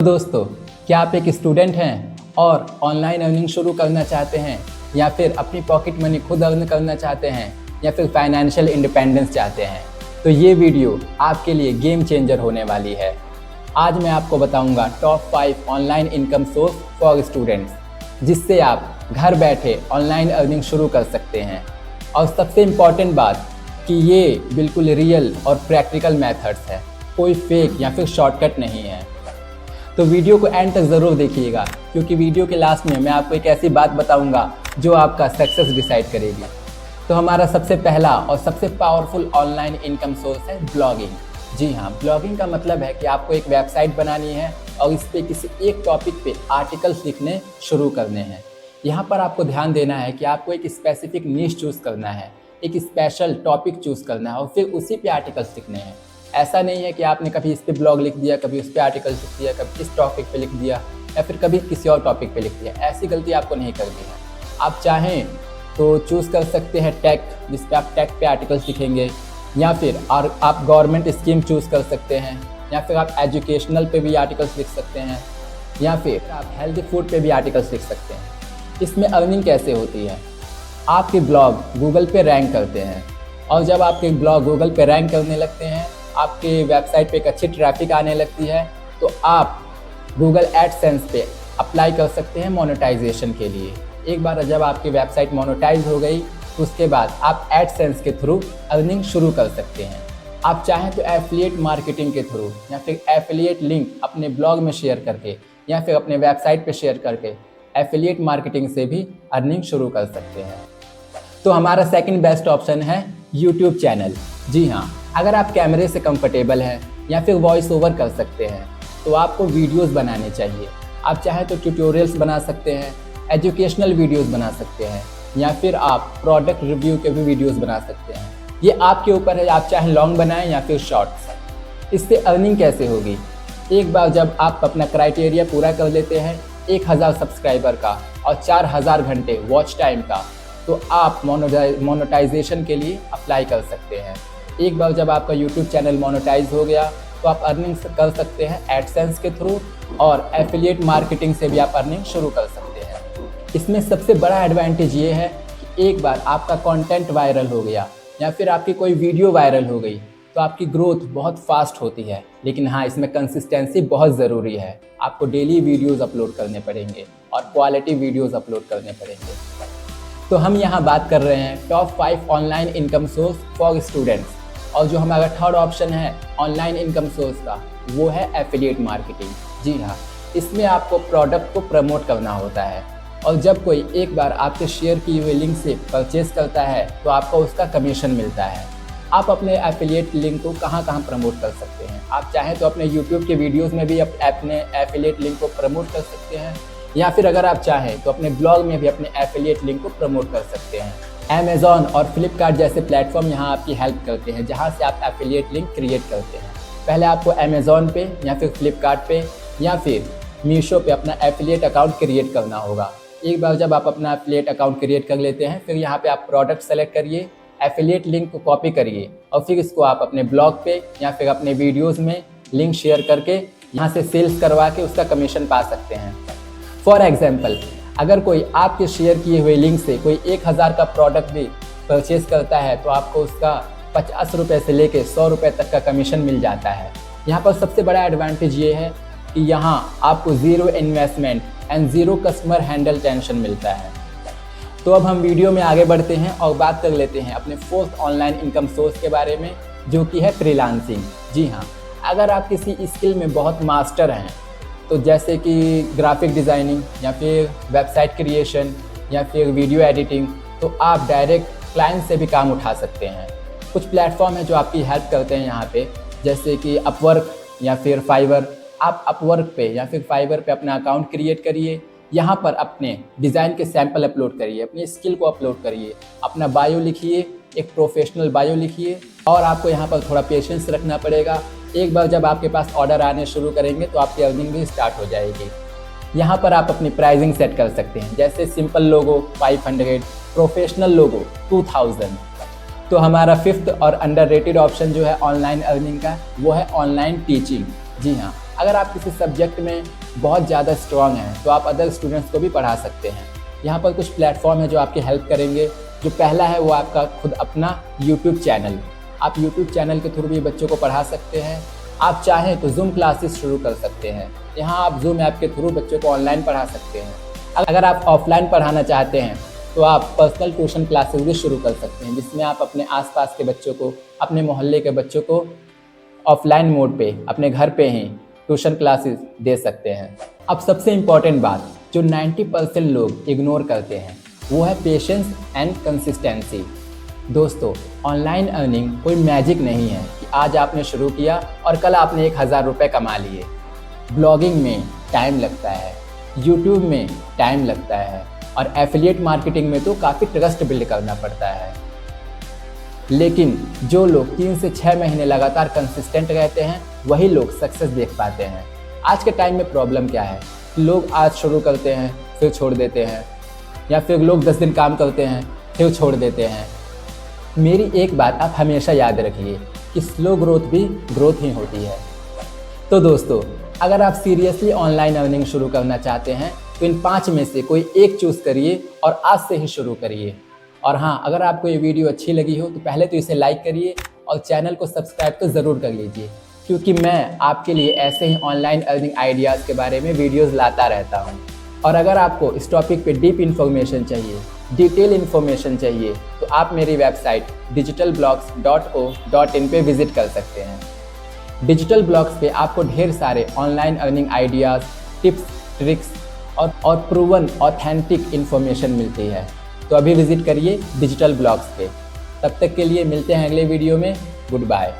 दोस्तों, क्या आप एक स्टूडेंट हैं और ऑनलाइन अर्निंग शुरू करना चाहते हैं या फिर अपनी पॉकेट मनी खुद अर्न करना चाहते हैं या फिर फाइनेंशियल इंडिपेंडेंस चाहते हैं? तो ये वीडियो आपके लिए गेम चेंजर होने वाली है। आज मैं आपको बताऊंगा top 5 online income source for students, जिससे आप घर बैठे ऑनलाइन अर्निंग शुरू कर सकते हैं। और सबसे इम्पॉर्टेंट बात कि ये बिल्कुल रियल और प्रैक्टिकल मेथड्स है, कोई फेक या फिर शॉर्टकट नहीं है। तो वीडियो को एंड तक ज़रूर देखिएगा, क्योंकि वीडियो के लास्ट में मैं आपको एक ऐसी बात बताऊंगा जो आपका सक्सेस डिसाइड करेगी। तो हमारा सबसे पहला और सबसे पावरफुल ऑनलाइन इनकम सोर्स है ब्लॉगिंग। जी हाँ, ब्लॉगिंग का मतलब है कि आपको एक वेबसाइट बनानी है और इस पर किसी एक टॉपिक पे आर्टिकल्स लिखने शुरू करने हैं। यहाँ पर आपको ध्यान देना है कि आपको एक स्पेसिफिक नीश चूज़ करना है, एक स्पेशल टॉपिक चूज़ करना है और फिर उसी पे आर्टिकल्स लिखने हैं। ऐसा नहीं है कि आपने कभी इस पे ब्लॉग लिख दिया, कभी उस पे आर्टिकल लिख दिया, कभी इस टॉपिक पे लिख दिया या फिर कभी किसी और टॉपिक पे लिख दिया। ऐसी गलती आपको नहीं करनी है। आप चाहें तो चूज़ कर सकते हैं टेक, जिस पे आप टेक पे आर्टिकल्स लिखेंगे, या फिर और आप गवर्नमेंट स्कीम चूज़ कर सकते हैं, या फिर आप एजुकेशनल पे भी आर्टिकल्स लिख सकते हैं, या फिर आप हेल्दी फूड पे भी आर्टिकल्स लिख सकते हैं। इसमें अर्निंग कैसे होती है? आपके ब्लॉग गूगल पे रैंक करते हैं और जब आपके ब्लॉग गूगल पे रैंक करने लगते हैं, आपके वेबसाइट पे एक अच्छी ट्रैफिक आने लगती है, तो आप गूगल एडसेंस पे अप्लाई कर सकते हैं मोनेटाइजेशन के लिए। एक बार जब आपकी वेबसाइट मोनेटाइज हो गई तो उसके बाद आप एडसेंस के थ्रू अर्निंग शुरू कर सकते हैं। आप चाहें तो एफिलिएट मार्केटिंग के थ्रू या फिर एफिलिएट लिंक अपने ब्लॉग में शेयर करके या फिर अपने वेबसाइट पे शेयर करके एफिलिएट मार्केटिंग से भी अर्निंग शुरू कर सकते हैं। तो हमारा सेकंड बेस्ट ऑप्शन है यूट्यूब चैनल। जी हाँ, अगर आप कैमरे से कंफर्टेबल हैं या फिर वॉइस ओवर कर सकते हैं तो आपको वीडियोस बनाने चाहिए। आप चाहें तो ट्यूटोरियल्स बना सकते हैं, एजुकेशनल वीडियोस बना सकते हैं, या फिर आप प्रोडक्ट रिव्यू के भी वीडियोस बना सकते हैं। ये आपके ऊपर है, आप चाहे लॉन्ग बनाएं या फिर शॉर्ट्स। इससे अर्निंग कैसे होगी? एक बार जब आप अपना क्राइटेरिया पूरा कर लेते हैं 1000 सब्सक्राइबर का और 4000 घंटे वॉच टाइम का, तो आप मोनेटाइजेशन के लिए अप्लाई कर सकते हैं। एक बार जब आपका यूट्यूब चैनल मोनेटाइज हो गया तो आप अर्निंग कर सकते हैं एडसेंस के थ्रू, और एफिलिएट मार्केटिंग से भी आप अर्निंग शुरू कर सकते हैं। इसमें सबसे बड़ा एडवांटेज ये है कि एक बार आपका कंटेंट वायरल हो गया या फिर आपकी कोई वीडियो वायरल हो गई तो आपकी ग्रोथ बहुत फास्ट होती है। लेकिन हाँ, इसमें कंसिस्टेंसी बहुत ज़रूरी है। आपको डेली वीडियोज़ अपलोड करने पड़ेंगे और क्वालिटी वीडियोज़ अपलोड करने पड़ेंगे। तो हम यहाँ बात कर रहे हैं top 5 online income source for students, और जो हमारा थर्ड ऑप्शन है ऑनलाइन इनकम सोर्स का, वो है एफिलिएट मार्केटिंग। जी हाँ, इसमें आपको प्रोडक्ट को प्रमोट करना होता है और जब कोई एक बार आपके शेयर किए हुए लिंक से परचेज करता है तो आपको उसका कमीशन मिलता है। आप अपने एफिलिएट लिंक को कहाँ कहाँ प्रमोट कर सकते हैं? आप चाहें तो अपने यूट्यूब के वीडियोज़ में भी अपने एफिलिएट लिंक को प्रमोट कर सकते हैं, या फिर अगर आप चाहें तो अपने ब्लॉग में भी अपने एफिलिएट लिंक को प्रमोट कर सकते हैं। अमेज़ॉन और फ्लिपकार्ट जैसे प्लेटफॉर्म यहाँ आपकी हेल्प करते हैं, जहाँ से आप एफिलिएट लिंक क्रिएट करते हैं। पहले आपको अमेज़ॉन पे या फिर फ्लिपकार्ट पे या फिर मीशो पे अपना एफिलिएट अकाउंट क्रिएट करना होगा। एक बार जब आप अपना एफिलिएट अकाउंट क्रिएट कर लेते हैं, फिर यहाँ पे आप प्रोडक्ट सेलेक्ट करिए, एफिलिएट लिंक को कॉपी करिए और फिर इसको आप अपने ब्लॉग पे या फिर अपने वीडियोज़ में लिंक शेयर करके यहाँ से सेल्स करवा के उसका कमीशन पा सकते हैं। फॉर एग्जाम्पल, अगर कोई आपके शेयर किए हुए लिंक से कोई 1000 का प्रोडक्ट भी परचेज करता है तो आपको उसका 50 रुपये से लेके 100 रुपये तक का कमीशन मिल जाता है। यहाँ पर सबसे बड़ा एडवांटेज ये है कि यहाँ आपको zero investment and zero customer handle tension मिलता है। तो अब हम वीडियो में आगे बढ़ते हैं और बात कर लेते हैं अपने फोर्थ ऑनलाइन इनकम सोर्स के बारे में, जो कि है फ्रीलांसिंग। जी हाँ, अगर आप किसी स्किल में बहुत मास्टर हैं, तो जैसे कि ग्राफिक डिज़ाइनिंग या फिर वेबसाइट क्रिएशन या फिर वीडियो एडिटिंग, तो आप डायरेक्ट क्लाइंट से भी काम उठा सकते हैं। कुछ प्लेटफॉर्म है जो आपकी हेल्प करते हैं यहाँ पे, जैसे कि अपवर्क या फिर फाइवर। आप अपवर्क पे या फिर फाइवर पे अपना अकाउंट क्रिएट करिए, यहाँ पर अपने डिज़ाइन के सैंपल अपलोड करिए, अपनी स्किल को अपलोड करिए, अपना बायो लिखिए, एक प्रोफेशनल बायो लिखिए, और आपको यहाँ पर थोड़ा पेशेंस रखना पड़ेगा। एक बार जब आपके पास ऑर्डर आने शुरू करेंगे तो आपकी अर्निंग भी स्टार्ट हो जाएगी। यहाँ पर आप अपनी प्राइसिंग सेट कर सकते हैं, जैसे सिंपल लोगो 500, प्रोफेशनल लोगो 2000। तो हमारा फिफ्थ और अंडररेटेड ऑप्शन जो है ऑनलाइन अर्निंग का, वो है ऑनलाइन टीचिंग। जी हाँ, अगर आप किसी सब्जेक्ट में बहुत ज़्यादा स्ट्रॉन्ग हैं तो आप अदर स्टूडेंट्स को भी पढ़ा सकते हैं। यहाँ पर कुछ प्लेटफॉर्म है जो आपकी हेल्प करेंगे। जो पहला है वो आपका खुद अपना यूट्यूब चैनल। आप यूट्यूब चैनल के थ्रू भी बच्चों को पढ़ा सकते हैं। आप चाहें तो जूम क्लासेस शुरू कर सकते हैं। यहाँ आप जूम ऐप के थ्रू बच्चों को ऑनलाइन पढ़ा सकते हैं। अगर आप ऑफलाइन पढ़ाना चाहते हैं तो आप पर्सनल ट्यूशन क्लासेस भी शुरू कर सकते हैं, जिसमें आप अपने आसपास के बच्चों को, अपने मोहल्ले के बच्चों को ऑफलाइन मोड पे अपने घर पे ही ट्यूशन क्लासेस दे सकते हैं। अब सबसे इम्पॉर्टेंट बात जो 90% लोग इग्नोर करते हैं वो है पेशेंस एंड कंसिस्टेंसी। दोस्तों, ऑनलाइन अर्निंग कोई मैजिक नहीं है कि आज आपने शुरू किया और कल आपने 1000 रुपये कमा लिए। ब्लॉगिंग में टाइम लगता है, यूट्यूब में टाइम लगता है और एफिलिएट मार्केटिंग में तो काफ़ी ट्रस्ट बिल्ड करना पड़ता है। लेकिन जो लोग 3 से 6 महीने लगातार कंसिस्टेंट रहते हैं वही लोग सक्सेस देख पाते हैं। आज के टाइम में प्रॉब्लम क्या है, लोग आज शुरू करते हैं फिर छोड़ देते हैं, या फिर लोग 10 दिन काम करते हैं फिर छोड़ देते हैं। मेरी एक बात आप हमेशा याद रखिए कि स्लो ग्रोथ भी ग्रोथ ही होती है। तो दोस्तों, अगर आप सीरियसली ऑनलाइन अर्निंग शुरू करना चाहते हैं तो इन 5 में से कोई एक चूज़ करिए और आज से ही शुरू करिए। और हाँ, अगर आपको ये वीडियो अच्छी लगी हो तो पहले तो इसे लाइक करिए और चैनल को सब्सक्राइब तो ज़रूर कर लीजिए, क्योंकि मैं आपके लिए ऐसे ही ऑनलाइन अर्निंग आइडियाज़ के बारे में वीडियोज़ लाता रहता हूँ। और अगर आपको इस टॉपिक पे डीप इन्फॉर्मेशन चाहिए, डिटेल इन्फॉर्मेशन चाहिए, तो आप मेरी वेबसाइट digitalblocks.co.in पे विज़िट कर सकते हैं। डिजिटल ब्लॉग्स पे आपको ढेर सारे online earning ideas, tips, tricks और प्रूवन ऑथेंटिक इन्फॉर्मेशन मिलती है। तो अभी विज़िट करिए डिजिटल ब्लॉग्स पे। तब तक के लिए मिलते हैं अगले वीडियो में। Good bye.